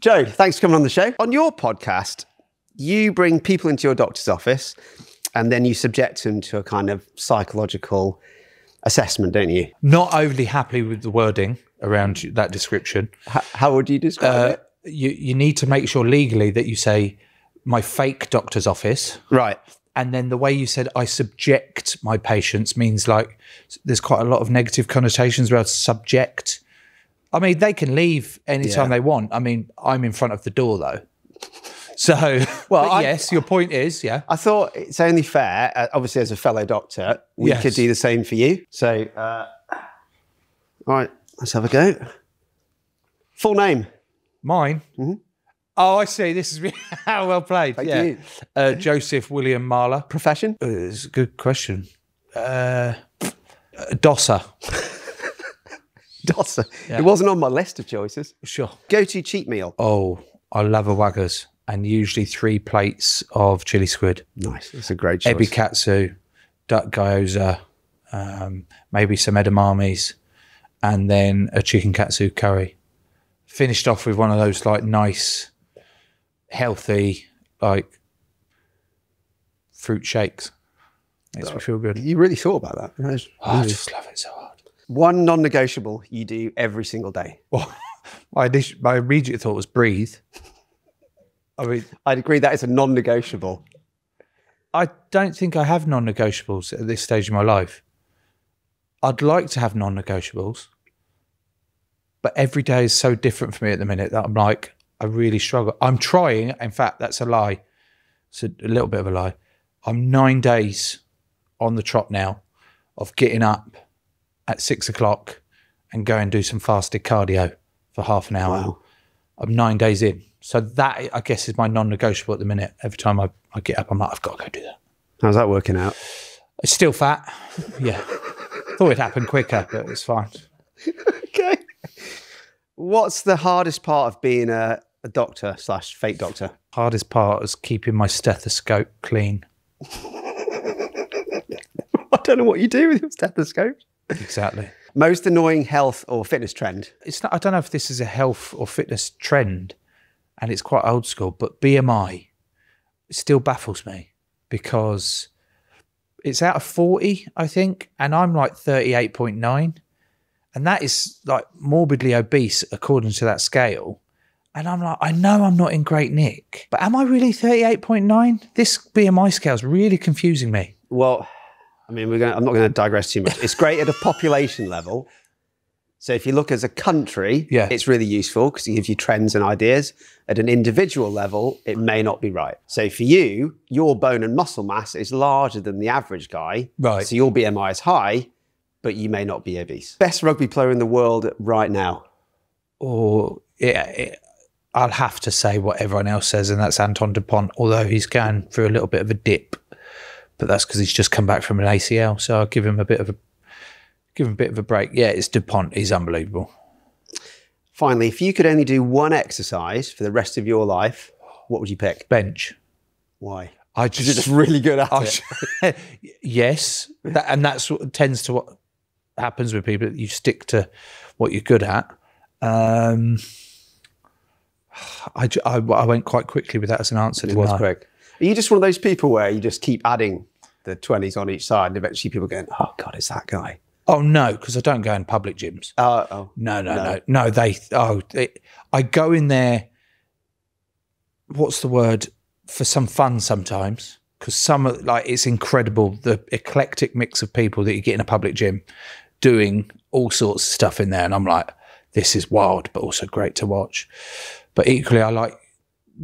Joe, thanks for coming on the show. On your podcast, you bring people into your doctor's office and then you subject them to a kind of psychological assessment, don't you? Not overly happy with the wording around that description. How would you describe it? You need to make sure legally that you say my fake doctor's office. Right. And then the way you said I subject my patients means like there's quite a lot of negative connotations around subject. I mean, they can leave anytime they want. I mean, I'm in front of the door though. So, well, yes, your point is, yeah. I thought it's only fair, obviously as a fellow doctor, we could do the same for you. So, all right, let's have a go. Full name? Mine? Mm-hmm. Oh, I see. This is how well played. Thank you. Joseph William Marler. Profession? It's a good question. Dosser. Dosser. Yeah. It wasn't on my list of choices. Sure. Go-to cheat meal? Oh, I love a Waggers and usually 3 plates of chili squid. Nice. That's a great choice. Ebi katsu, duck gyoza, maybe some edamames, and then a chicken katsu curry. Finished off with one of those like nice, healthy, like fruit shakes. Makes me feel good. You really thought about that. I just love it so hard. One non-negotiable you do every single day. Well, my immediate thought was breathe. I mean, I'd agree that is a non-negotiable. I don't think I have non-negotiables at this stage of my life. I'd like to have non-negotiables, but every day is so different for me at the minute that I'm like, I really struggle. I'm trying. In fact, that's a lie. It's a little bit of a lie. I'm 9 days on the trot now of getting up at 6 o'clock and go and do some fasted cardio for half an hour. Wow. I'm 9 days in. So that, I guess, is my non-negotiable at the minute. Every time I get up, I'm like, I've got to go do that. How's that working out? It's still fat. Yeah. Thought it'd happen quicker, but it's fine. Okay. What's the hardest part of being a doctor / fake doctor? Hardest part is keeping my stethoscope clean. I don't know what you do with your stethoscope. Exactly. Most annoying health or fitness trend? It's not. I don't know if this is a health or fitness trend, and it's quite old school, but BMI still baffles me because it's out of 40, I think, and I'm like 38.9, and that is like morbidly obese according to that scale. And I'm like, I know I'm not in great nick, but am I really 38.9? This BMI scale is really confusing me. Well, I mean, I'm not going to digress too much. It's great at a population level. So if you look as a country, it's really useful because it gives you trends and ideas. At an individual level, it may not be right. So for you, your bone and muscle mass is larger than the average guy. Right. So your BMI is high, but you may not be obese. Best rugby player in the world right now? Or I'll have to say what everyone else says, and that's Anton Dupont, although he's going through a little bit of a dip. But that's because he's just come back from an ACL. So I'll give him a bit of a break. Yeah, it's Dupont. He's unbelievable. Finally, if you could only do one exercise for the rest of your life, what would you pick? Bench. Why? You're just really good at it. Yes. And that's what tends to what happens with people. You stick to what you're good at. I went quite quickly with that as an answer. It was quick. Are you just one of those people where you just keep adding the 20s on each side and eventually people going, oh God, it's that guy? Oh no, because I don't go in public gyms. No. I go in there, what's the word, for some fun sometimes, because it's incredible, the eclectic mix of people that you get in a public gym doing all sorts of stuff in there. And I'm like, this is wild, but also great to watch. But equally, I like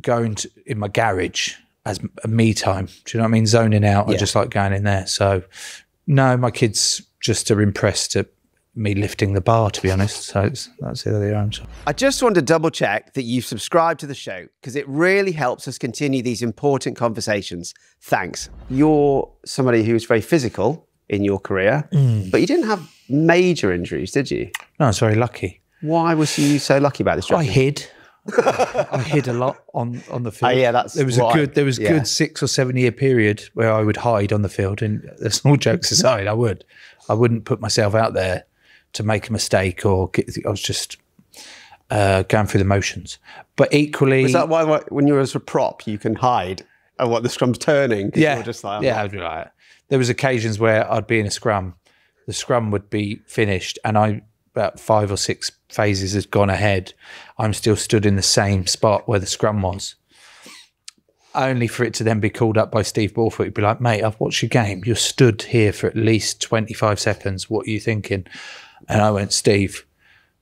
going in my garage as a me time. Do you know what I mean? Zoning out. I just like going in there. So no, my kids just are impressed at me lifting the bar, to be honest. So that's the other answer. I just wanted to double check that you've subscribed to the show because it really helps us continue these important conversations. Thanks. You're somebody who's very physical in your career, but you didn't have major injuries, did you? No, I was very lucky. Why was you so lucky about this job? I hid. I hid a lot on the field. Oh, yeah, there was a good 6 or 7 year period where I would hide on the field. And all jokes aside, I wouldn't put myself out there to make a mistake or I was just going through the motions. But equally... Is that why when you're as a prop, you can hide and what the scrum's turning? Yeah, you're just like, I'd be like, there was occasions where I'd be in a scrum, the scrum would be finished, and about 5 or 6 phases had gone ahead. I'm still stood in the same spot where the scrum was, only for it to then be called up by Steve Borthwick. He'd be like, mate, I've watched your game. You're stood here for at least 25 seconds. What are you thinking? And I went, Steve,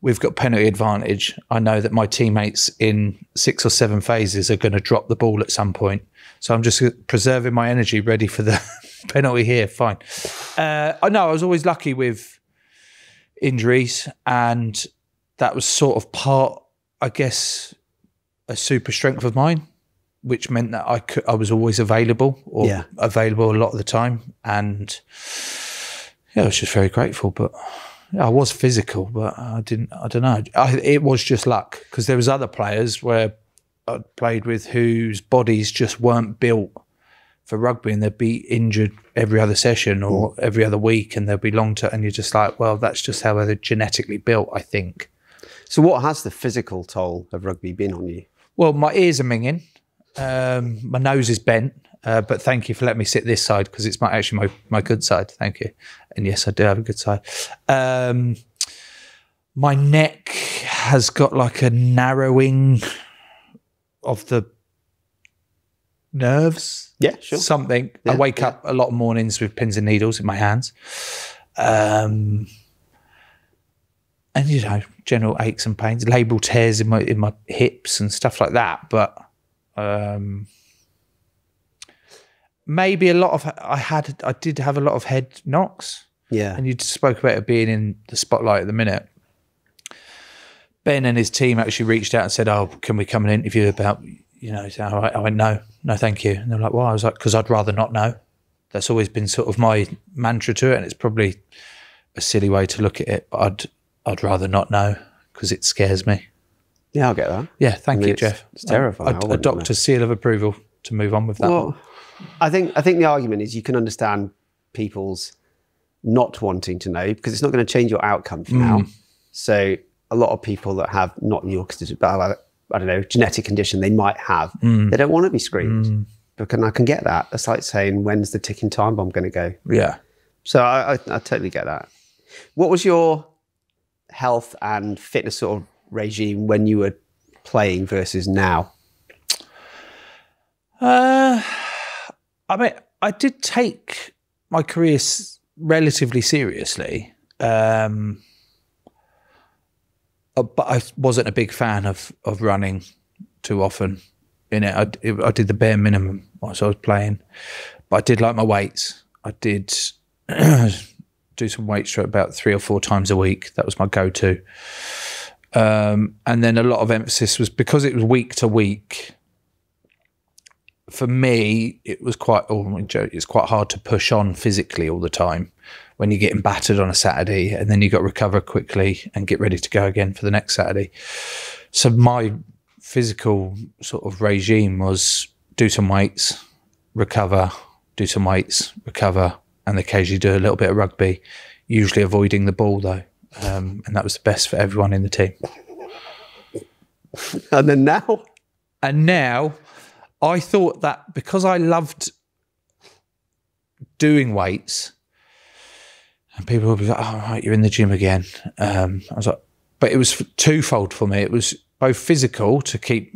we've got penalty advantage. I know that my teammates in 6 or 7 phases are going to drop the ball at some point. So I'm just preserving my energy, ready for the penalty here. Fine. I know I was always lucky with injuries, and that was sort of part, I guess, a super strength of mine, which meant that I was always available, or available a lot of the time. And I was just very grateful. But I was physical, but I don't know. It was just luck, because there was other players where I'd played with whose bodies just weren't built for rugby, and they'd be injured every other session or every other week, and they'd be long term, and you're just like, well, that's just how they're genetically built, I think. So what has the physical toll of rugby been on you? Well, my ears are minging. My nose is bent, but thank you for letting me sit this side, because it's actually my good side. Thank you. And yes, I do have a good side. My neck has got like a narrowing of the nerves. Yeah, sure. Something. I wake up a lot of mornings with pins and needles in my hands. And, general aches and pains, labral tears in my hips and stuff like that. But maybe a lot of, I did have a lot of head knocks. Yeah. And you spoke about it being in the spotlight at the minute. Ben and his team actually reached out and said, oh, can we come and interview about, so I went, no, thank you. And they're like, well, I was like, because I'd rather not know. That's always been sort of my mantra to it. And it's probably a silly way to look at it, but I'd rather not know, because it scares me. Yeah, I'll get that. Yeah, thank you, Jeff. It's terrifying. A doctor's seal of approval to move on with that. Well, I think the argument is you can understand people's not wanting to know, because it's not going to change your outcome for now. So a lot of people that have not your, but I don't know, genetic condition they might have, they don't want to be screened. Because I can get that. It's like saying, when's the ticking time bomb going to go? Yeah. So I totally get that. What was your health and fitness sort of regime when you were playing versus now? I mean, I did take my career relatively seriously, but I wasn't a big fan of running too often in it. I did the bare minimum whilst I was playing, but I did like my weights. I did do some weights for about 3 or 4 times a week. That was my go-to. And then a lot of emphasis was, because it was week to week, for me, it was it's quite hard to push on physically all the time when you're getting battered on a Saturday, and then you got to recover quickly and get ready to go again for the next Saturday. So my physical sort of regime was do some weights, recover, do some weights, recover, and occasionally do a little bit of rugby, usually avoiding the ball though. And that was the best for everyone in the team. And then now? And now, I thought that because I loved doing weights, and people would be like, oh, right, you're in the gym again. I was like, but it was twofold for me. It was both physical to keep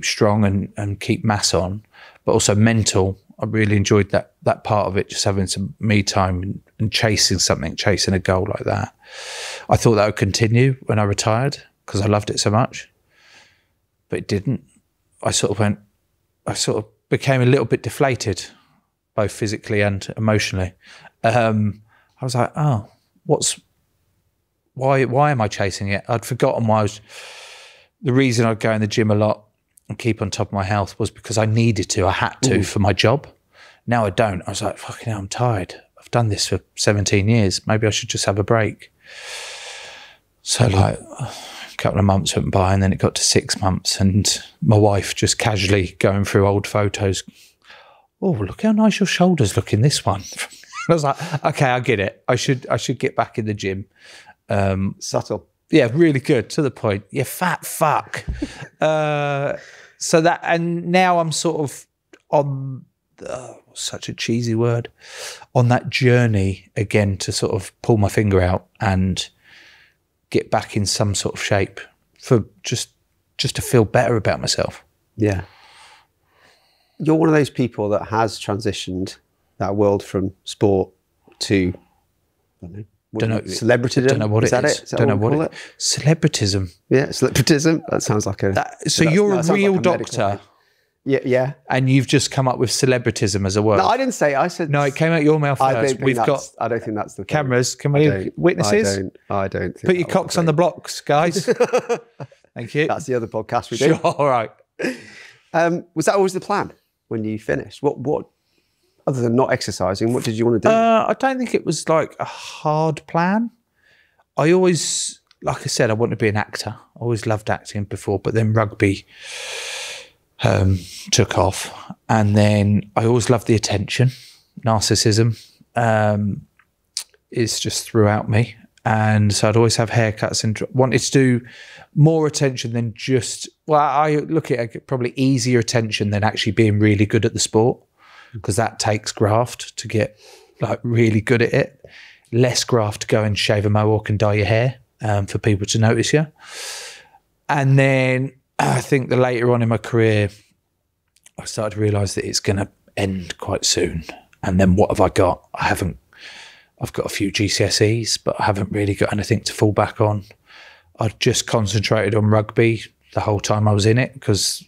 strong and keep mass on, but also mental. I really enjoyed that part of it, just having some me time and chasing a goal like that. I thought that would continue when I retired because I loved it so much, but it didn't. I sort of became a little bit deflated, both physically and emotionally. I was like, oh, why am I chasing it? I'd forgotten the reason I'd go in the gym a lot and keep on top of my health was because I needed to, I had to for my job. Now I don't. I was like, fucking hell, I'm tired. I've done this for 17 years. Maybe I should just have a break. So like a couple of months went by, and then it got to 6 months, and my wife just casually going through old photos. Oh, look how nice your shoulders look in this one. I was like, okay, I get it. I should get back in the gym. Subtle. Yeah, really good, to the point. You fat fuck. So that, and now I'm sort of on, such a cheesy word, on that journey again to sort of pull my finger out and get back in some sort of shape for just to feel better about myself. Yeah. You're one of those people that has transitioned that world from sport to, I don't know, celebrity. Don't know what is it that is. it? Is that don't know what it is. Celebritism. Yeah, celebritism. That sounds like a... So you're a real doctor. Yeah, yeah. And you've just come up with celebritism as a word. No, I didn't say. I said... No, it came out your mouth first. I don't think that's the thing. Cameras. Can we witnesses? I don't think... Put your cocks on the blocks, guys. Thank you. That's the other podcast we do. Sure, all right. Was that always the plan when you finished? What other than not exercising, what did you want to do? I don't think it was like a hard plan. I always, like I said, I wanted to be an actor. I always loved acting before, but then rugby took off. And then I always loved the attention. Narcissism is just throughout me. And so I'd always have haircuts and wanted to do more attention than just, well, I look at it probably easier attention than actually being really good at the sport, because that takes graft to get like really good at it. Less graft to go and shave a mohawk and dye your hair for people to notice you. And then I think the later on in my career, I started to realise that it's going to end quite soon. And then what have I got? I've got a few GCSEs, but I haven't really got anything to fall back on. I just concentrated on rugby the whole time I was in it, because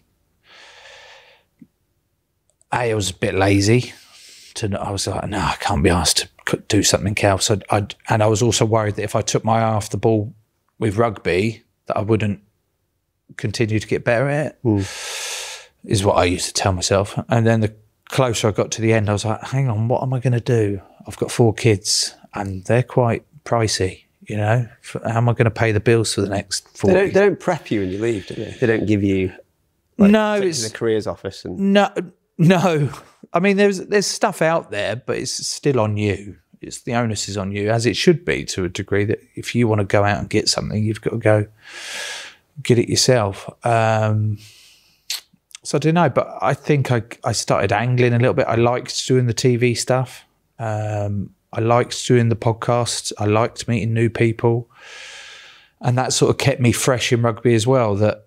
I was a bit lazy. I was like, no, I can't be asked to do something else. And I was also worried that if I took my eye off the ball with rugby, that I wouldn't continue to get better at it, is what I used to tell myself. And then the closer I got to the end, I was like, hang on, what am I going to do? I've got 4 kids and they're quite pricey, you know? How am I going to pay the bills for the next 4 They don't prep you when you leave, do they? They don't give you... Like, no, it's the careers office. And... No. I mean, there's stuff out there, but it's still on you. It's the onus is on you, as it should be to a degree, that if you want to go out and get something, you've got to go get it yourself. So I don't know, but I think I started angling a little bit. I liked doing the TV stuff. I liked doing the podcasts. I liked meeting new people. And that sort of kept me fresh in rugby as well, that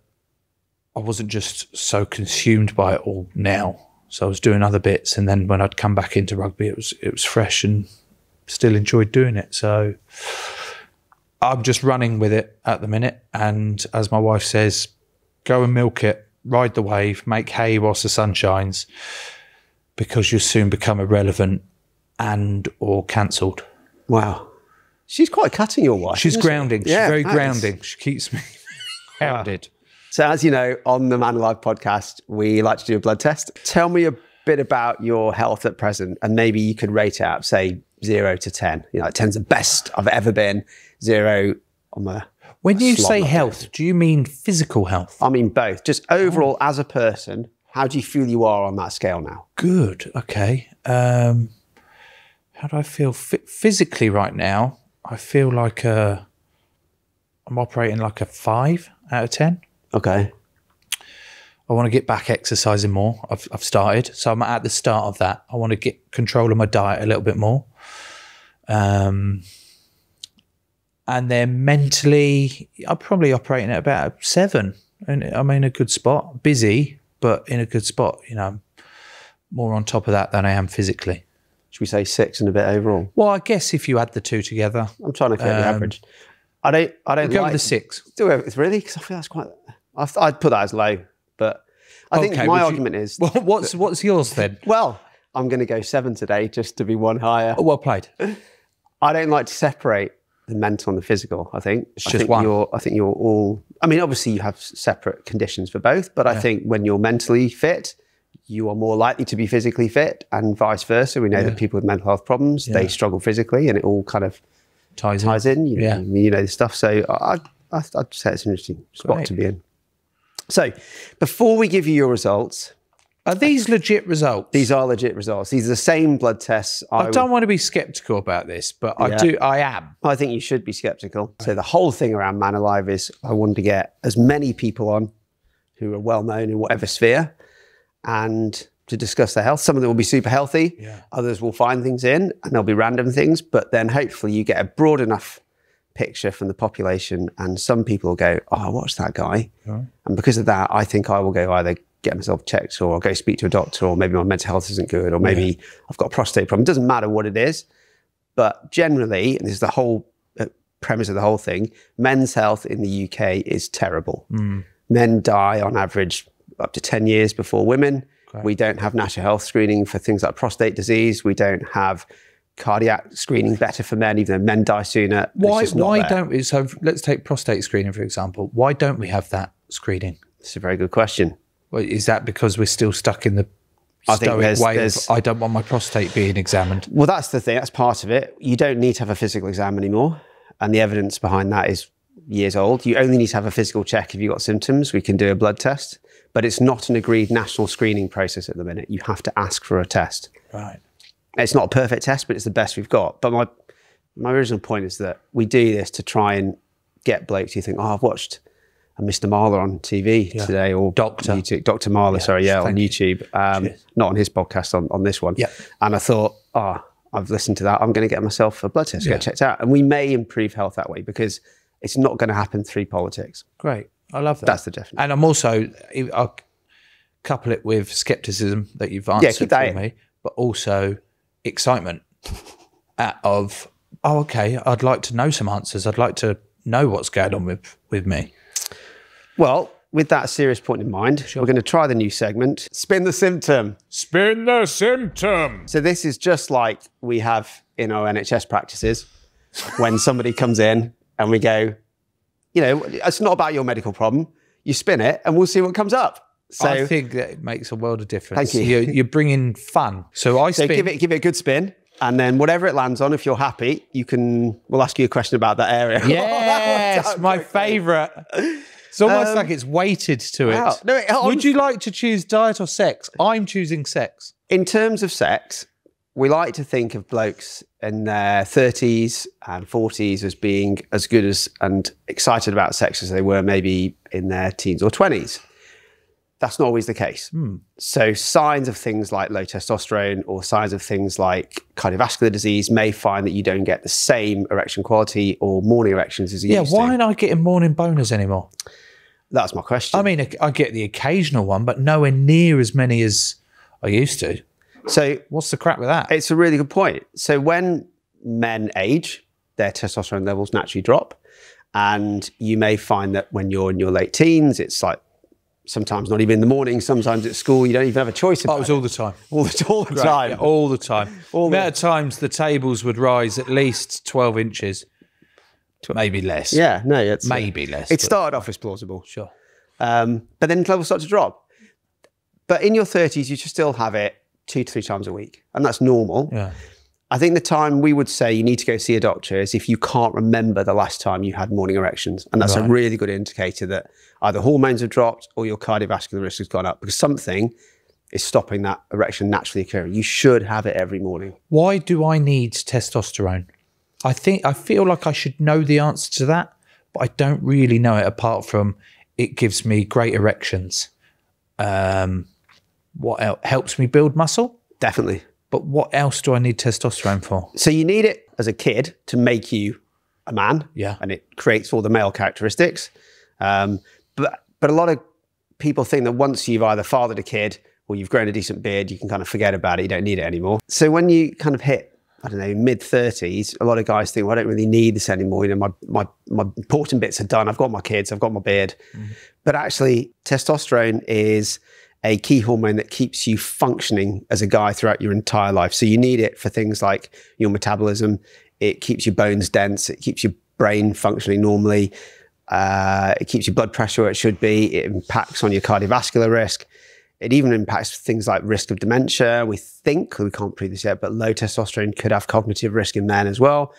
I wasn't just so consumed by it all now. So I was doing other bits, and then when I'd come back into rugby, it was fresh and still enjoyed doing it. So I'm just running with it at the minute. And as my wife says, go and milk it, ride the wave, make hay whilst the sun shines, because you'll soon become irrelevant and or cancelled. Wow. She's quite cutting, your wife. She's grounding. She's very grounding. She keeps me grounded. So as you know, on the Man Alive podcast, we like to do a blood test. Tell me a bit about your health at present, and maybe you could rate it out, say 0 to 10. You know, 10's the best I've ever been. 0 on the... When you say health, do you mean physical health? I mean both. Just overall, as a person, how do you feel you are on that scale now? Good. Okay. How do I feel physically right now? I feel like I'm operating like a 5 out of 10. Okay. I want to get back exercising more. I've started. So I'm at the start of that. I want to get control of my diet a little bit more. And then mentally, I'm probably operating at about a 7. And I'm in a good spot. Busy, but in a good spot. You know, more on top of that than I am physically. Should we say 6 and a bit overall? Well, I guess if you add the 2 together. I'm trying to create the average. I don't go like... with the 6. Do it, really? Because I feel that's quite... I'd put that as low, but I think my argument is... Well, what's yours then? Well, I'm going to go 7 today, just to be one higher. Oh, well played. I don't like to separate the mental and the physical, I think. It's just one. I think you're all... I mean, obviously you have separate conditions for both, but I think when you're mentally fit, you are more likely to be physically fit, and vice versa. We know that people with mental health problems, they struggle physically, and it all kind of ties in. You know the stuff. So I'd say it's an interesting spot to be in. So before we give you your results, Are these legit results? These are legit results. These are the same blood tests. I don't want to be skeptical about this, but I am. I think you should be skeptical. So the whole thing around Man Alive is I wanted to get as many people on who are well known in whatever sphere and to discuss their health. Some of them will be super healthy. Yeah. Others will find things in and there'll be random things, but then hopefully you get a broad enough picture from the population and some people will go, oh, I watched that guy. Oh. And because of that, I think I will go either get myself checked or I'll go speak to a doctor or maybe my mental health isn't good or maybe I've got a prostate problem. It doesn't matter what it is. But generally, and this is the whole premise of the whole thing, men's health in the UK is terrible. Men die on average up to 10 years before women. Great. We don't have national health screening for things like prostate disease. We don't have cardiac screening better for men, even though men die sooner. Why don't we? So let's take prostate screening, for example. Why don't we have that screening? It's a very good question. Well, is that because we're still stuck in the stoic way of I don't want my prostate being examined? Well, that's the thing. That's part of it. You don't need to have a physical exam anymore. And the evidence behind that is years old. You only need to have a physical check if you've got symptoms. We can do a blood test. But it's not an agreed national screening process at the minute. You have to ask for a test. Right. It's not a perfect test, but it's the best we've got. But my original point is that we do this to try and get blokes who think, oh, I've watched Mr. Marler on TV today, or Dr. Marler, on YouTube. Not on his podcast, on this one. Yeah. And I thought, I've listened to that. I'm going to get myself a blood test, get checked out. And we may improve health that way because it's not going to happen through politics. Great. I love that. That's the definition. And I'm also, I'll couple it with skepticism that you've answered for me, but also excitement of, okay, I'd like to know some answers. I'd like to know what's going on with me. Well, with that serious point in mind, we're going to try the new segment, Spin the Symptom. Spin the Symptom. So this is just like we have in our NHS practices when somebody comes in and we go, it's not about your medical problem. You spin it and we'll see what comes up. So I think that it makes a world of difference. Thank you. You're bringing fun. So give it a good spin. And then whatever it lands on, if you're happy, we'll ask you a question about that area. Yes, my favourite. It's almost like it's weighted to it. Wow. No, would you like to choose diet or sex? I'm choosing sex. In terms of sex, we like to think of blokes in their 30s and 40s as being as good as and excited about sex as they were maybe in their teens or 20s. That's not always the case. So signs of things like low testosterone or signs of things like cardiovascular disease may find that you don't get the same erection quality or morning erections as you used to. Yeah, why aren't I getting morning boners anymore? That's my question. I mean, I get the occasional one, but nowhere near as many as I used to. So what's the crack with that? It's a really good point. So when men age, their testosterone levels naturally drop. And you may find that when you're in your late teens, it's like sometimes not even in the morning, sometimes at school, you don't even have a choice about it. All the time. All the time. Yeah, all the time. The amount of times the tables would rise at least 12 inches. Maybe less. Yeah, no, it's maybe less. It started off as plausible. Sure. But then levels start to drop. But in your 30s, you should still have it 2 to 3 times a week. And that's normal. Yeah. I think the time we would say you need to go see a doctor is if you can't remember the last time you had morning erections. And that's a really good indicator that either hormones have dropped or your cardiovascular risk has gone up because something is stopping that erection naturally occurring. You should have it every morning. Why do I need testosterone? I feel like I should know the answer to that, but I don't really know it apart from it gives me great erections. What else? Helps me build muscle? Definitely. But what else do I need testosterone for? So you need it as a kid to make you a man. Yeah. And it creates all the male characteristics. But a lot of people think that once you've either fathered a kid or you've grown a decent beard, you can kind of forget about it. You don't need it anymore. So when you kind of hit, I don't know, mid-30s, a lot of guys think, well, I don't really need this anymore. My important bits are done. I've got my kids, I've got my beard. But actually, testosterone is a key hormone that keeps you functioning as a guy throughout your entire life. So you need it for things like your metabolism. It keeps your bones dense. It keeps your brain functioning normally. It keeps your blood pressure where it should be. It impacts on your cardiovascular risk. It even impacts things like risk of dementia. We think, we can't prove this yet, but low testosterone could have cognitive risk in men as well.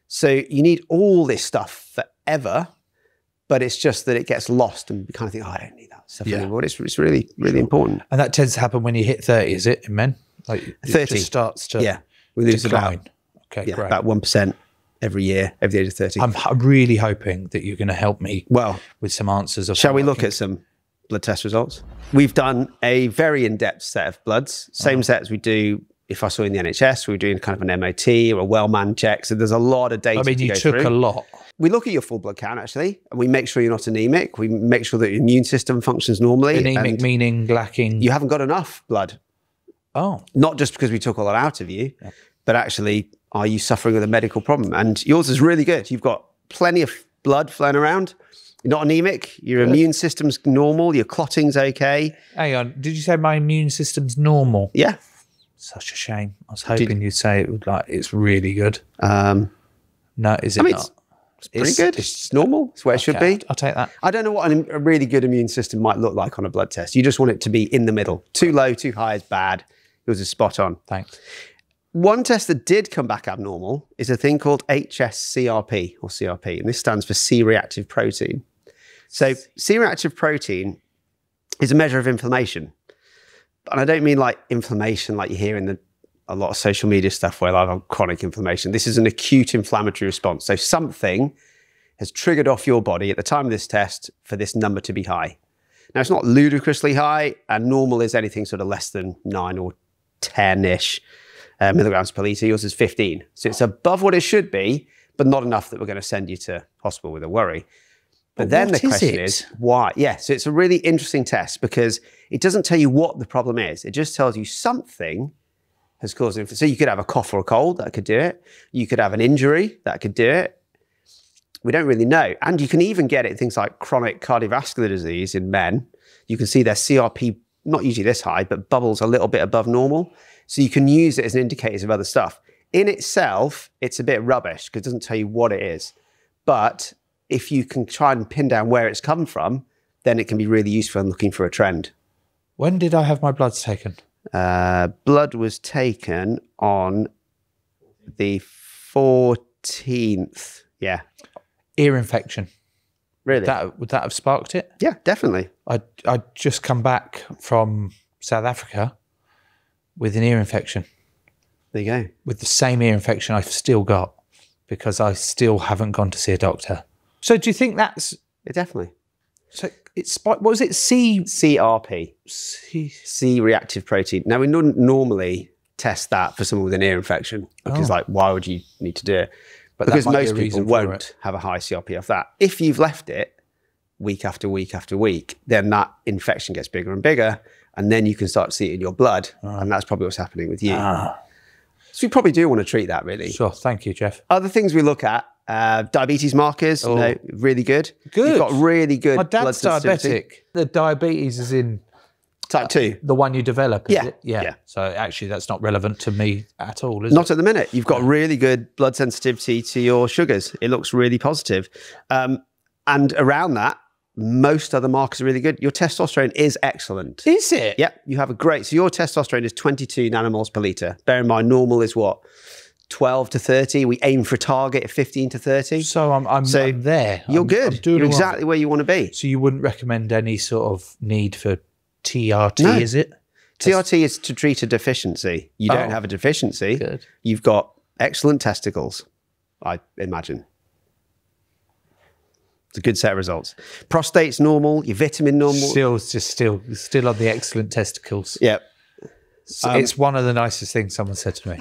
So you need all this stuff forever, but it's just that it gets lost and you kind of think, oh, I don't need that. stuff on your board. It's really, really important. And that tends to happen when you hit 30, is it, in men? Like 30. It just starts to we lose decline. Great. About 1% every year, over the age of 30. I'm really hoping that you're going to help me with some answers. Shall we look at some blood test results? We've done a very in-depth set of bloods, same set as we do if I saw in the NHS. We were doing kind of an MOT or a well-man check. So there's a lot of data. I mean, you took a lot. We look at your full blood count, actually, and we make sure you're not anemic. We make sure that your immune system functions normally. Anemic meaning lacking? You haven't got enough blood. Oh. Not just because we took all that out of you, but actually, are you suffering with a medical problem? And yours is really good. You've got plenty of blood flowing around. You're not anemic. Your immune system's normal. Your clotting's okay. Hang on. Did you say my immune system's normal? Yeah. Such a shame. I was hoping you'd say it would it's really good. No, is it not? It's pretty good. It's normal. It's where it should be. I'll take that. I don't know what a really good immune system might look like on a blood test. You just want it to be in the middle. Too low, too high is bad. Yours is spot on. Thanks. One test that did come back abnormal is a thing called HSCRP or CRP, and this stands for C-reactive protein. So C-reactive protein is a measure of inflammation. And I don't mean like inflammation like you hear in a lot of social media stuff where I have chronic inflammation. This is an acute inflammatory response. So something has triggered off your body at the time of this test for this number to be high. Now, it's not ludicrously high, and normal is anything sort of less than 9 or 10-ish milligrams per litre. Yours is 15. So it's above what it should be, but not enough that we're going to send you to hospital with a worry. But then the question is why? Yeah, so it's a really interesting test because it doesn't tell you what the problem is. It just tells you something has caused it. So you could have a cough or a cold, that could do it. You could have an injury, that could do it. We don't really know. And you can even get it in things like chronic cardiovascular disease in men. You can see their CRP, not usually this high, but bubbles a little bit above normal. So you can use it as an indicator of other stuff. In itself, it's a bit rubbish because it doesn't tell you what it is. But if you can try and pin down where it's come from, then it can be really useful in looking for a trend. When did I have my bloods taken? Blood was taken on the 14th. Yeah. Ear infection. Really? Would that have sparked it? Yeah, definitely. I'd just come back from South Africa with an ear infection. There you go. With the same ear infection I've still got because I still haven't gone to see a doctor. So do you think that's... Yeah, definitely. So it's... What was it? CRP. C-reactive protein. Now, we don't normally test that for someone with an ear infection because, why would you need to do it? But because most people won't have a high CRP off that. If you've left it week after week after week, then that infection gets bigger and bigger, and then you can start to see it in your blood, and that's probably what's happening with you. So we probably do want to treat that, really. Sure. Thank you, Jeff. Other things we look at, diabetes markers, really good. Good. You've got really good blood sensitivity. My dad's diabetic. The diabetes is in... Type 2. The one you develop, is it? Yeah. So actually that's not relevant to me at all, is it? Not at the minute. You've got really good blood sensitivity to your sugars. It looks really positive. And around that, most other markers are really good. Your testosterone is excellent. Is it? Yeah, you have a great... So your testosterone is 22 nanomoles per litre. Bear in mind, normal is what? 12 to 30. We aim for a target of 15 to 30. So I'm there. You're good. You're exactly where you want to be. So you wouldn't recommend any sort of need for TRT, is it? TRT is to treat a deficiency. You don't have a deficiency. Good. You've got excellent testicles, I imagine. It's a good set of results. Prostate's normal, your vitamin normal. Still on the excellent testicles. Yeah. It's one of the nicest things someone said to me.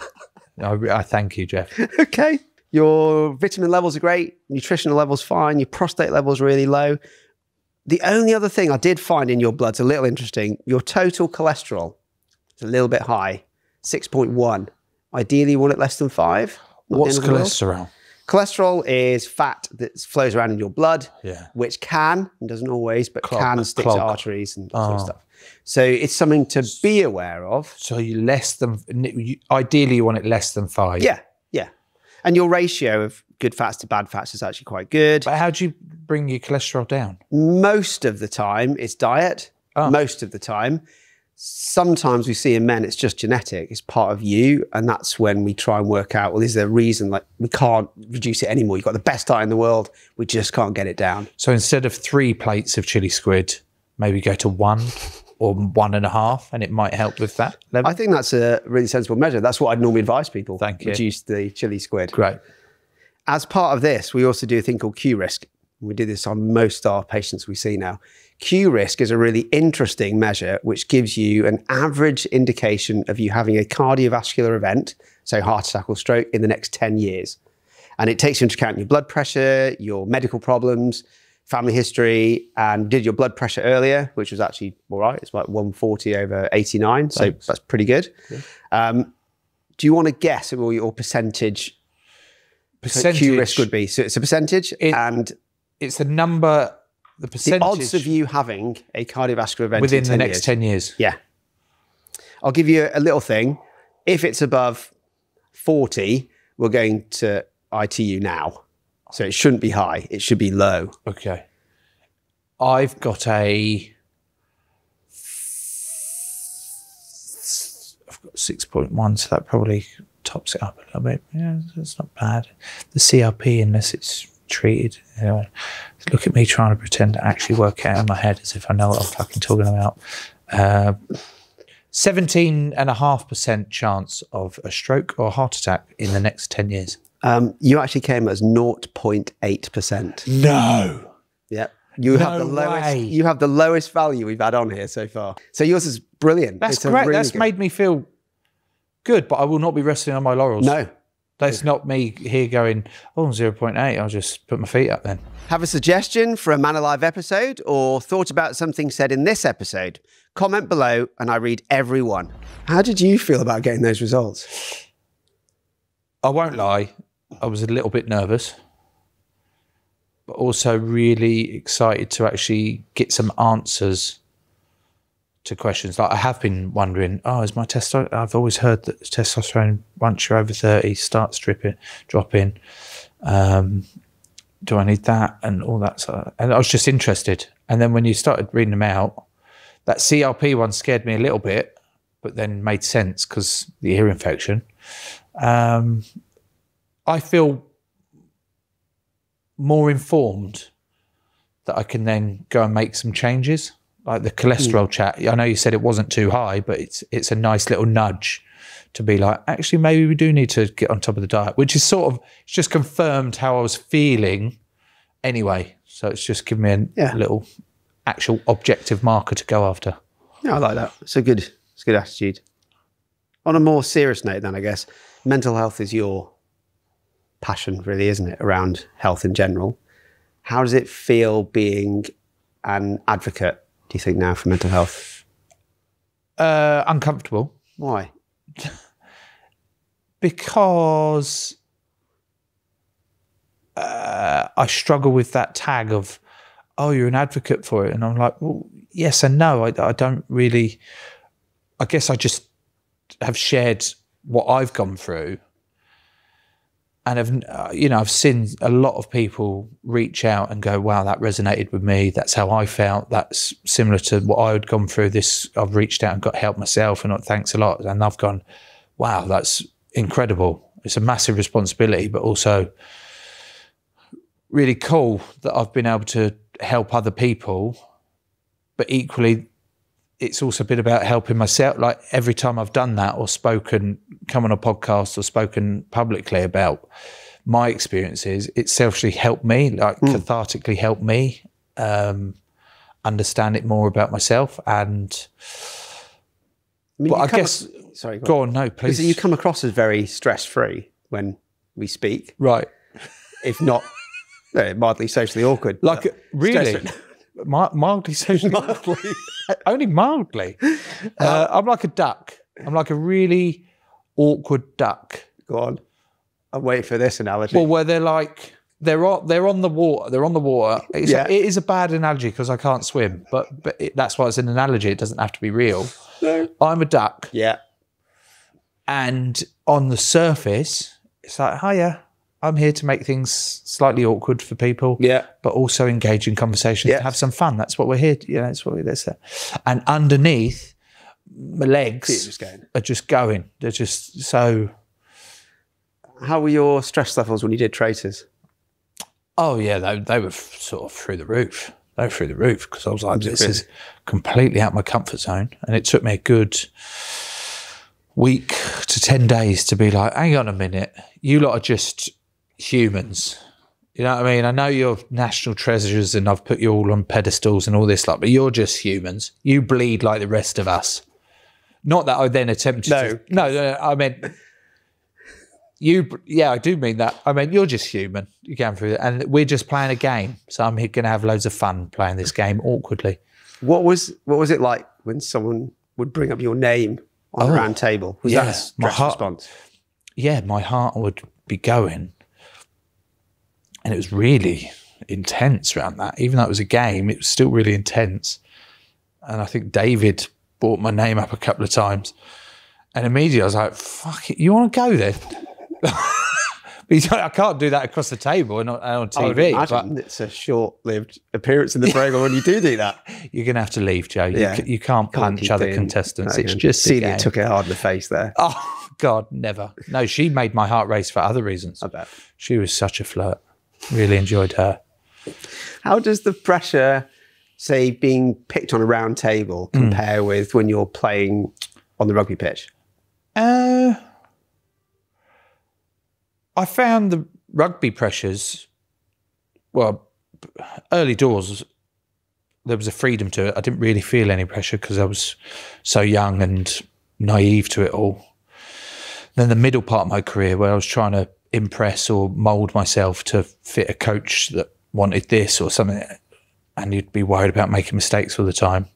I thank you, Jeff. Okay. Your vitamin levels are great. Nutritional levels fine. Your prostate levels really low. The only other thing I did find in your blood's a little interesting. Your total cholesterol is a little bit high, 6.1. Ideally, you want it less than 5. What's cholesterol? Cholesterol is fat that flows around in your blood, which can, and doesn't always, but can stick to arteries and that sort of stuff. So it's something to be aware of. So ideally you want it less than 5. Yeah. And your ratio of good fats to bad fats is actually quite good. But how do you bring your cholesterol down? Most of the time it's diet. Most of the time. Sometimes we see in men it's just genetic. It's part of you. And that's when we try and work out, well, is there a reason like we can't reduce it anymore? You've got the best diet in the world. We just can't get it down. So instead of 3 plates of chili squid, maybe go to 1 or 1.5, and it might help with that level. I think that's a really sensible measure. That's what I'd normally advise people. Thank you. Reduce the chili squid. Great. As part of this, we also do a thing called Q risk. We do this on most of our patients we see now. Q risk is a really interesting measure which gives you an average indication of you having a cardiovascular event, so heart attack or stroke, in the next 10 years. And it takes into account your blood pressure, your medical problems, family history, and did your blood pressure earlier, which was actually all right. It's like 140/89, so that's pretty good. Yeah. Do you want to guess what your percentage Q risk would be? So it's a percentage, and it's a number, the percentage. The odds of you having a cardiovascular event within the next 10 years. Yeah. I'll give you a little thing. If it's above 40, we're going to ITU now. So it shouldn't be high. It should be low. Okay. I've got 6.1, so that probably tops it up a little bit. Yeah, that's not bad. The CRP, unless it's treated. Anyway, look at me trying to pretend to actually work out in my head as if I know what I'm fucking talking about. 17.5% chance of a stroke or heart attack in the next 10 years. You actually came as 0.8%. No. Yeah. You have the lowest. You have the lowest value we've had on here so far. So yours is brilliant. That's great. Really that's made me feel good, but I will not be resting on my laurels. No. That's not me here going, oh, 0.8. I'll just put my feet up then. Have a suggestion for a Man Alive episode or thought about something said in this episode? Comment below and I read every one. How did you feel about getting those results? I won't lie. I was a little bit nervous, but also really excited to actually get some answers to questions. Like I have been wondering, oh, is my testosterone? I've always heard that testosterone, once you're over 30, starts dropping. Do I need that? And all that sort of, and I was just interested. And then when you started reading them out, that CRP one scared me a little bit, but then made sense because the ear infection. I feel more informed that I can then go and make some changes. Like the cholesterol chat, I know you said it wasn't too high, but it's a nice little nudge to be like, actually, maybe we do need to get on top of the diet, which is sort of, it's just confirmed how I was feeling anyway. So it's just given me a little actual objective marker to go after. Yeah, I like that. It's a good attitude. On a more serious note then, I guess, mental health is your passion really, isn't it, around health in general. How does it feel being an advocate, do you think, now for mental health? Uncomfortable. Why? Because I struggle with that tag of, oh, you're an advocate for it. And I'm like, well, yes and no. I don't really, I guess I just have shared what I've gone through. And I've seen a lot of people reach out and go, wow, that resonated with me. That's how I felt. That's similar to what I had gone through. This, I've reached out and got help myself, and thanks a lot. And I've gone, wow, that's incredible. It's a massive responsibility, but also really cool that I've been able to help other people. But equally, it's also been about helping myself. Like every time I've done that or come on a podcast or spoken publicly about my experiences, it's selfishly helped me, like cathartically helped me understand it more about myself. And I guess, sorry, go on. No, please. You come across as very stress-free when we speak. Right. If not mildly socially awkward. Like really? Mildly socially awkward? Only mildly. I'm like a duck. I'm like a really awkward duck. Go on. I'm waiting for this analogy. Well, where they're like, they're on the water. They're on the water. It is a bad analogy because I can't swim, but that's why it's an analogy. It doesn't have to be real. No. I'm a duck. Yeah. And on the surface, it's like, hiya, I'm here to make things slightly awkward for people. Yeah. But also engage in conversations, to have some fun. That's what we're here to, that's what we're there. And underneath, my legs are just going. They're just so. How were your stress levels when you did Traitors? Oh yeah, they were sort of through the roof. they were through the roof because I was like, this is completely out of my comfort zone. And it took me a good week to 10 days to be like, hang on a minute, you lot are just humans. You know what I mean? I know you're national treasures and I've put you all on pedestals and all this lot, but you're just humans. You bleed like the rest of us. Not that I then attempted No, I meant I do mean that. I mean, you're just human. You're going through it. And we're just playing a game. So I'm going to have loads of fun playing this game awkwardly. What was it like when someone would bring up your name on the round table? Was that a stress response? Yeah, my heart would be going. And it was really intense around that. Even though it was a game, it was still really intense. And I think David brought my name up a couple of times. And immediately I was like, fuck it, you want to go then? I can't do that across the table and on TV. But it's a short-lived appearance in the program when you do that. You're going to have to leave, Joe. You can't punch other contestants. It's just Celia took it hard in the face there. Oh, God, never. No, she made my heart race for other reasons. I bet. She was such a flirt. Really enjoyed her. How does the pressure, say, being picked on a round table compare with when you're playing on the rugby pitch? I found the rugby pressures, well, early doors, there was a freedom to it. I didn't really feel any pressure because I was so young and naive to it all. Then the middle part of my career where I was trying to impress or mould myself to fit a coach that wanted this or something, and you'd be worried about making mistakes all the time.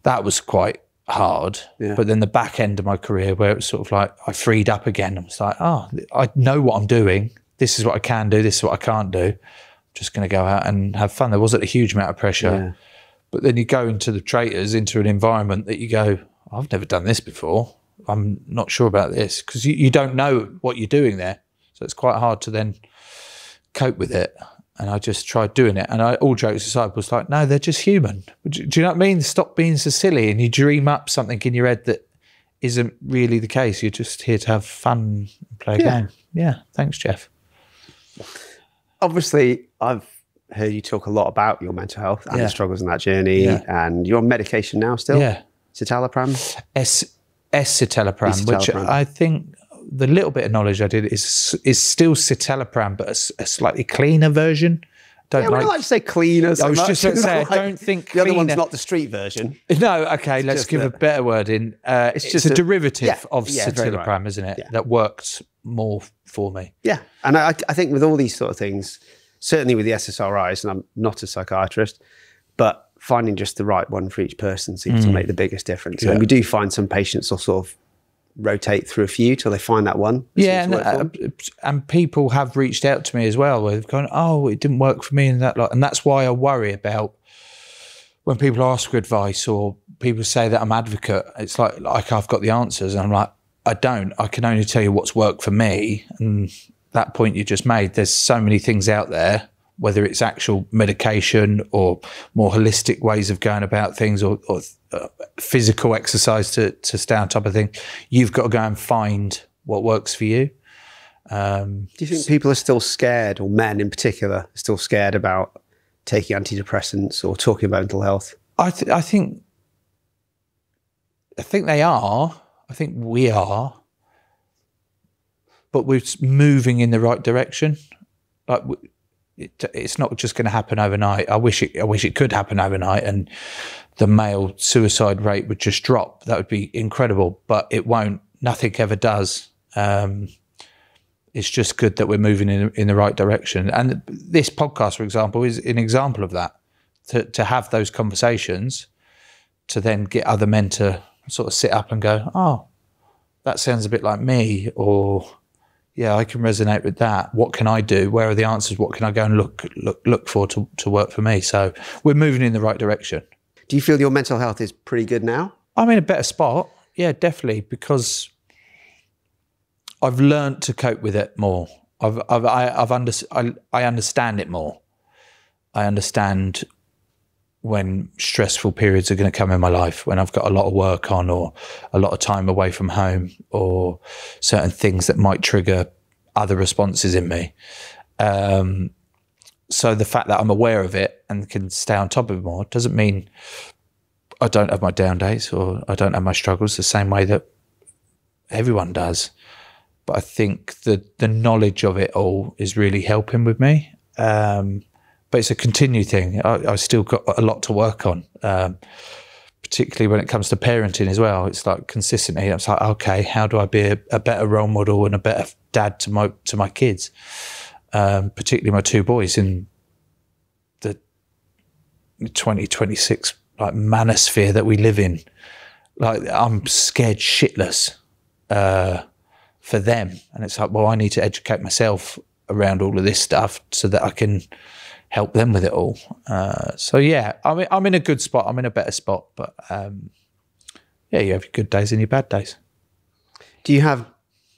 That was quite hard. Yeah. But then the back end of my career where it was sort of like I freed up again. I was like, oh, I know what I'm doing. This is what I can do. This is what I can't do. I'm just going to go out and have fun. There wasn't a huge amount of pressure. Yeah. But then you go into the Traitors, into an environment that you go, I've never done this before. I'm not sure about this because you don't know what you're doing there. So it's quite hard to then cope with it. And I just tried doing it. And all jokes aside, was like, no, they're just human. Do you know what I mean? Stop being so silly. And you dream up something in your head that isn't really the case. You're just here to have fun and play a game. Yeah. Thanks, Jeff. Obviously, I've heard you talk a lot about your mental health and the struggles in that journey. And you're on medication now still? Yeah. Citalopram? Escitalopram, which I think the little bit of knowledge I did is still citalopram, but a slightly cleaner version. We don't like to say cleaner so I was much. just going to say, I don't think the other one's not the street version. No, okay, let's give a better word in. It's just a derivative of citalopram, isn't it? That worked more for me. Yeah, and I think with all these sort of things, certainly with the SSRIs, and I'm not a psychiatrist, but finding just the right one for each person seems to make the biggest difference. And we do find some patients will sort of rotate through a few till they find that one. And people have reached out to me as well where they've gone, oh, it didn't work for me and that lot. And that's why I worry about when people ask for advice or people say that I'm advocate. It's like I've got the answers, and I'm like, I don't. I can only tell you what's worked for me. And that point you just made, there's so many things out there, whether it's actual medication or more holistic ways of going about things or physical exercise to stay on top of things. You've got to go and find what works for you. Do you think people are still scared, or men in particular, are still scared about taking antidepressants or talking about mental health? I think they are. I think we are. But we're moving in the right direction. Like, it's not just going to happen overnight. I wish it could happen overnight and the male suicide rate would just drop. That would be incredible, but it won't. Nothing ever does. It's just good that we're moving in the right direction. And this podcast, for example, is an example of that. To have those conversations, to then get other men to sort of sit up and go, oh, that sounds a bit like me, or yeah, I can resonate with that. What can I do? Where are the answers? What can I go and look for to work for me? So we're moving in the right direction. Do you feel your mental health is pretty good now? I'm in a better spot. Yeah, definitely, because I've learned to cope with it more. I understand it more. I understand when stressful periods are going to come in my life, when I've got a lot of work on or a lot of time away from home or certain things that might trigger other responses in me. So the fact that I'm aware of it and can stay on top of it more doesn't mean I don't have my down days or I don't have my struggles the same way that everyone does. But I think that the knowledge of it all is really helping with me. But it's a continued thing. I still got a lot to work on, particularly when it comes to parenting as well. It's like consistently, it's like, okay, how do I be a better role model and a better dad to my kids? Particularly my two boys in the 2026 like manosphere that we live in. Like, I'm scared shitless for them, and it's like, well, I need to educate myself around all of this stuff so that I can help them with it all. So yeah, I'm in a good spot. I'm in a better spot, but yeah, you have your good days and your bad days. Do you have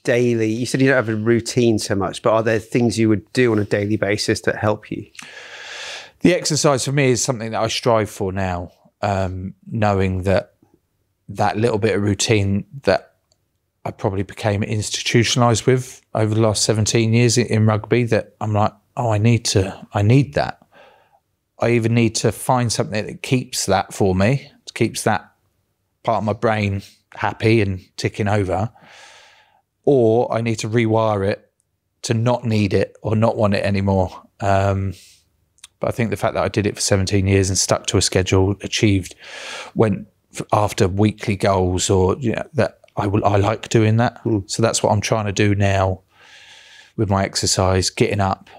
daily, you said you don't have a routine so much, but are there things you would do on a daily basis that help you? The exercise for me is something that I strive for now, knowing that little bit of routine that I probably became institutionalized with over the last 17 years in rugby, that I'm like, oh, I need that. I even need to find something that keeps that for me, keeps that part of my brain happy and ticking over, or I need to rewire it to not need it or not want it anymore. But I think the fact that I did it for 17 years and stuck to a schedule, went after weekly goals, or that I like doing that. So that's what I'm trying to do now with my exercise, getting up,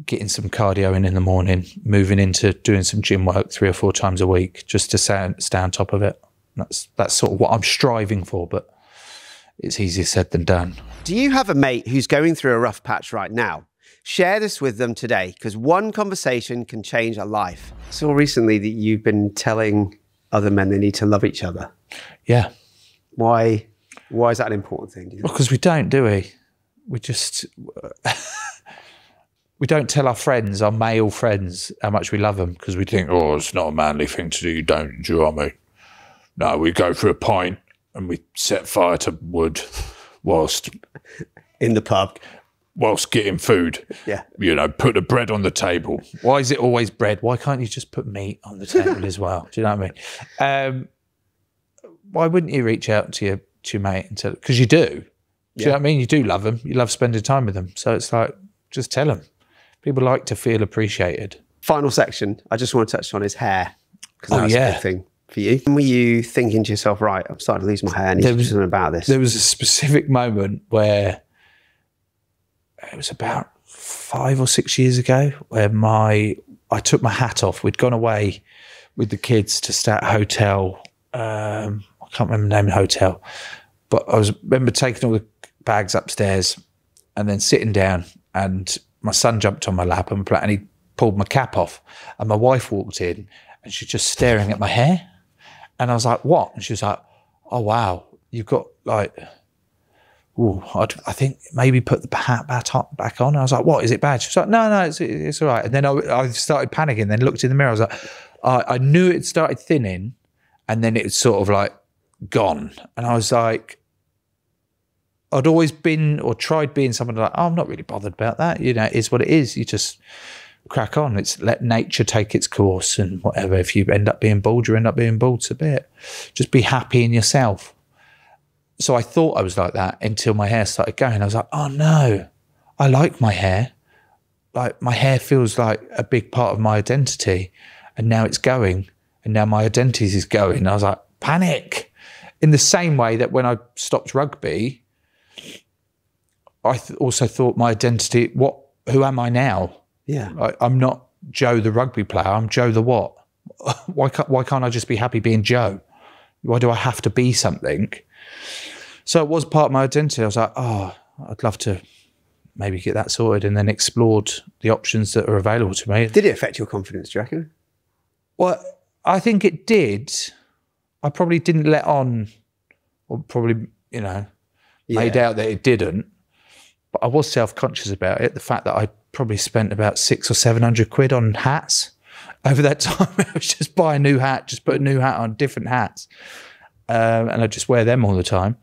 getting some cardio in the morning, moving into doing some gym work 3 or 4 times a week, just to stay on top of it. That's sort of what I'm striving for, but it's easier said than done. Do you have a mate who's going through a rough patch right now? Share this with them today, because one conversation can change a life. I saw recently that you've been telling other men they need to love each other. Yeah. Why is that an important thing? Because we don't, do we? We just... we don't tell our friends, our male friends, how much we love them, because we think, oh, it's not a manly thing to do. You don't, do you know what I mean? No, we go for a pint and we set fire to wood whilst... in the pub. Whilst getting food. Yeah. Put the bread on the table. Why is it always bread? Why can't you just put meat on the table as well? Do you know what I mean? Why wouldn't you reach out to your mate and tell? Because you do. Do you know what I mean? You do love them. You love spending time with them. So it's like, just tell them. People like to feel appreciated. Final section I just want to touch on is hair, because that's a big thing for you. When were you thinking to yourself, right, I'm starting to lose my hair, I need to do something about this? There was a specific moment where, it was about 5 or 6 years ago, where I took my hat off. We'd gone away with the kids to stay at a hotel. I can't remember the name of the hotel, but I remember taking all the bags upstairs and then sitting down, and my son jumped on my lap and he pulled my cap off, and my wife walked in and she's just staring at my hair, and I was like, what? And she was like, oh wow, you've got like, ooh, I think maybe put the hat back on. I was like, what, is it bad? She was like, no, it's all right. And then I started panicking, then looked in the mirror. I was like, I knew it started thinning, and then it was sort of like gone. And I was like, I'd always been or tried being someone like, oh, I'm not really bothered about that. It is what it is. You just crack on. It's let nature take its course, and whatever. If you end up being bald, you end up being bald. So be it. Just be happy in yourself. So I thought I was like that until my hair started going. I was like, oh no, I like my hair. Like, my hair feels like a big part of my identity, and now it's going, and now my identity is going. I was like, panic. In the same way that when I stopped rugby, I also thought my identity, who am I now? Yeah. I'm not Joe the rugby player, I'm Joe the what? Why can't I just be happy being Joe? Why do I have to be something? So it was part of my identity. I was like, oh, I'd love to maybe get that sorted, and then explored the options that are available to me. Did it affect your confidence, do you reckon? Well, I think it did. I probably didn't let on, or probably, made out that it didn't. But I was self-conscious about it. The fact that I probably spent about 600 or 700 quid on hats over that time. I was just buy a new hat, just put a new hat on, different hats. And I just wear them all the time.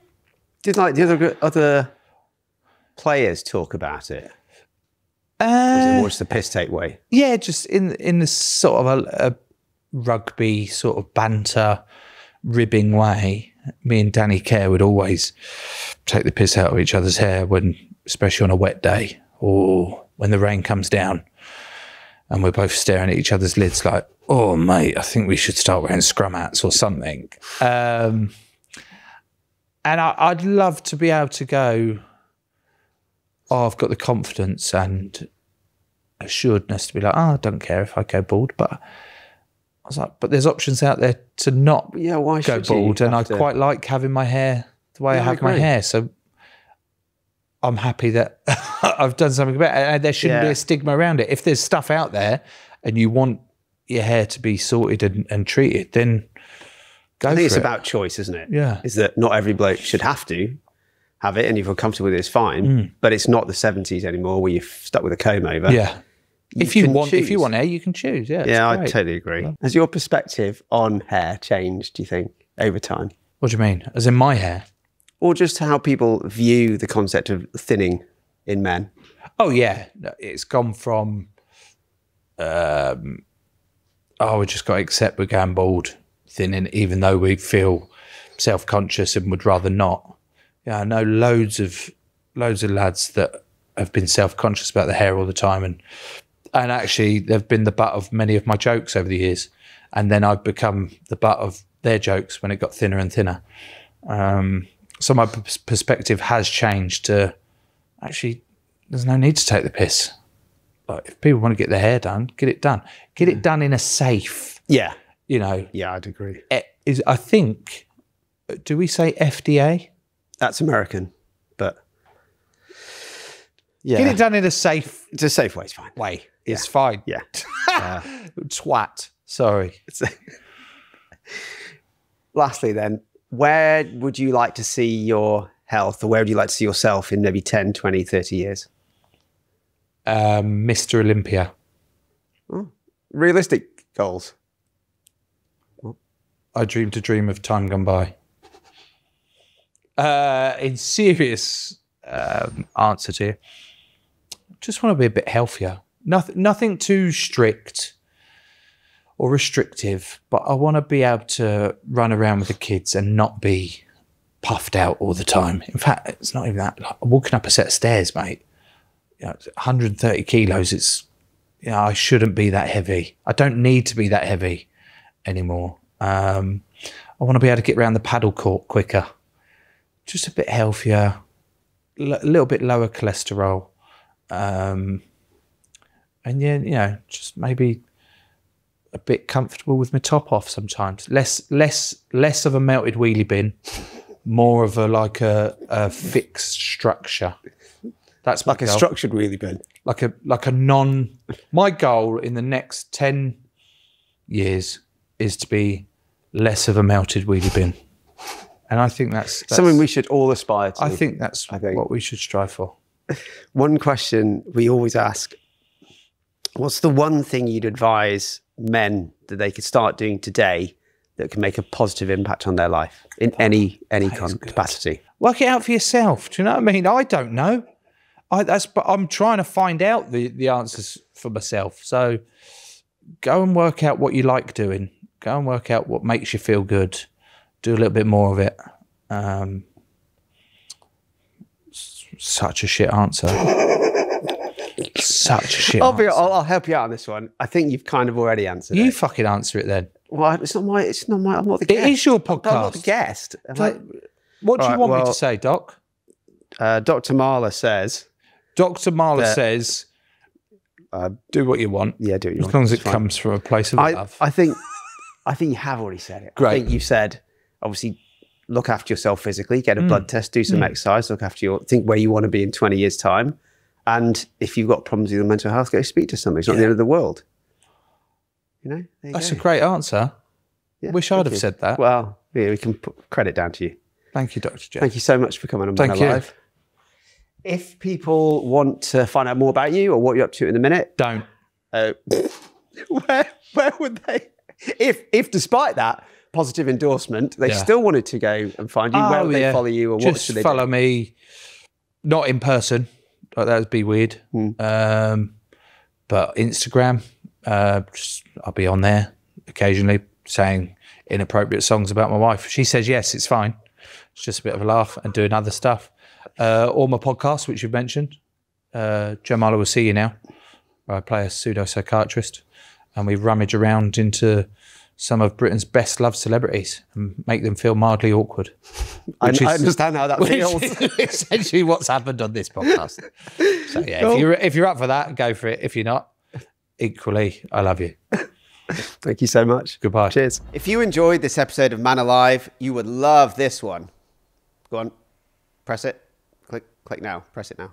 Did the other players talk about it? Or is it more just a piss take way? Yeah, just in this sort of a rugby sort of banter, ribbing way. Me and Danny Kerr would always take the piss out of each other's hair especially on a wet day or when the rain comes down and we're both staring at each other's lids like, oh, mate, I think we should start wearing scrum hats or something. And I'd love to be able to go, oh, I've got the confidence and assuredness to be like, oh, I don't care if I go bald. But I was like, but there's options out there to not go bald. And I quite like having my hair the way I have my hair. So I'm happy that I've done something about it. And there shouldn't be a stigma around it. If there's stuff out there and you want your hair to be sorted and treated, then go for it. I think it's about choice, isn't it? Yeah. Is that not every bloke should have to have it, and if you're comfortable with it, it's fine. But it's not the 70s anymore where you're stuck with a comb over. Yeah. If you want hair, you can choose. Yeah. Yeah, I totally agree. Has your perspective on hair changed, do you think, over time? What do you mean? As in my hair? Or just how people view the concept of thinning in men? Oh, yeah. It's gone from, we just got to accept we're going bald, thinning, even though we feel self-conscious and would rather not. Yeah, I know loads of lads that have been self-conscious about the hair all the time, and actually they've been the butt of many of my jokes over the years, and then I've become the butt of their jokes when it got thinner and thinner. So my perspective has changed to actually there's no need to take the piss. Like, if people want to get their hair done, get it done. Get it done in a safe. Yeah. Yeah, I'd agree. I think, do we say FDA? That's American, but yeah. Get it done in a safe... It's a safe way, it's fine. It's fine. Yeah. Twat. Sorry. Lastly then, where would you like to see your health, or where would you like to see yourself in maybe 10, 20, 30 years? Mr. Olympia. Oh, realistic goals? I dreamed a dream of time gone by. In serious answer to you, just want to be a bit healthier. Nothing too strict or restrictive, but I want to be able to run around with the kids and not be puffed out all the time. In fact, it's not even that. Like, walking up a set of stairs, mate, it's 130 kilos. It's, I shouldn't be that heavy. I don't need to be that heavy anymore. I want to be able to get around the paddle court quicker. Just a bit healthier, a little bit lower cholesterol. And just maybe a bit comfortable with my top off sometimes. Less of a melted wheelie bin, more of a fixed structure. That's like a structured wheelie bin. My goal in the next 10 years is to be less of a melted wheelie bin. And I think that's something we should all aspire to. I think that's what we should strive for. One question we always ask, what's the one thing you'd advise men that they could start doing today that can make a positive impact on their life in any capacity? Work it out for yourself. Do you know what I mean? I don't know. But I'm trying to find out the answers for myself. So go and work out what you like doing. Go and work out what makes you feel good. Do a little bit more of it. Such a shit answer. Such a shit answer. I'll help you out on this one. I think you've kind of already answered it. You fucking answer it then. Well, it's not my, I'm not the guest. It is your podcast. I'm not the guest. What do you want me to say, Doc? Dr. Marler says... Dr. Marler says, do what you want. Yeah, do what you want. As long as it comes from a place of love. I think you have already said it. Great. I think you said, obviously, look after yourself physically, get a blood test, do some exercise, look after think where you want to be in 20 years' time. And if you've got problems with your mental health, go speak to somebody. It's not the end of the world. That's a great answer. Yeah, wish I'd have said that. Well, yeah, we can put credit down to you. Thank you, Dr. Jeff. Thank you so much for coming on Man Alive. If people want to find out more about you or what you're up to in a minute, don't. Where would they? If despite that positive endorsement, they still wanted to go and find you, where would they follow you, or what should they do? Just follow me, not in person. Like that would be weird. But Instagram, I'll be on there occasionally saying inappropriate songs about my wife. She says yes, it's fine. It's just a bit of a laugh, and doing other stuff. Or my podcast, which you've mentioned. Joe Marler Will See You Now, where I play a pseudo-psychiatrist, and we rummage around into some of Britain's best loved celebrities and make them feel mildly awkward. I understand how that feels. Essentially what's happened on this podcast. So yeah, cool. If you're up for that, go for it. If you're not, equally, I love you. Thank you so much. Goodbye. Cheers. If you enjoyed this episode of Man Alive, you would love this one. Go on, press it. Click now. Press it now.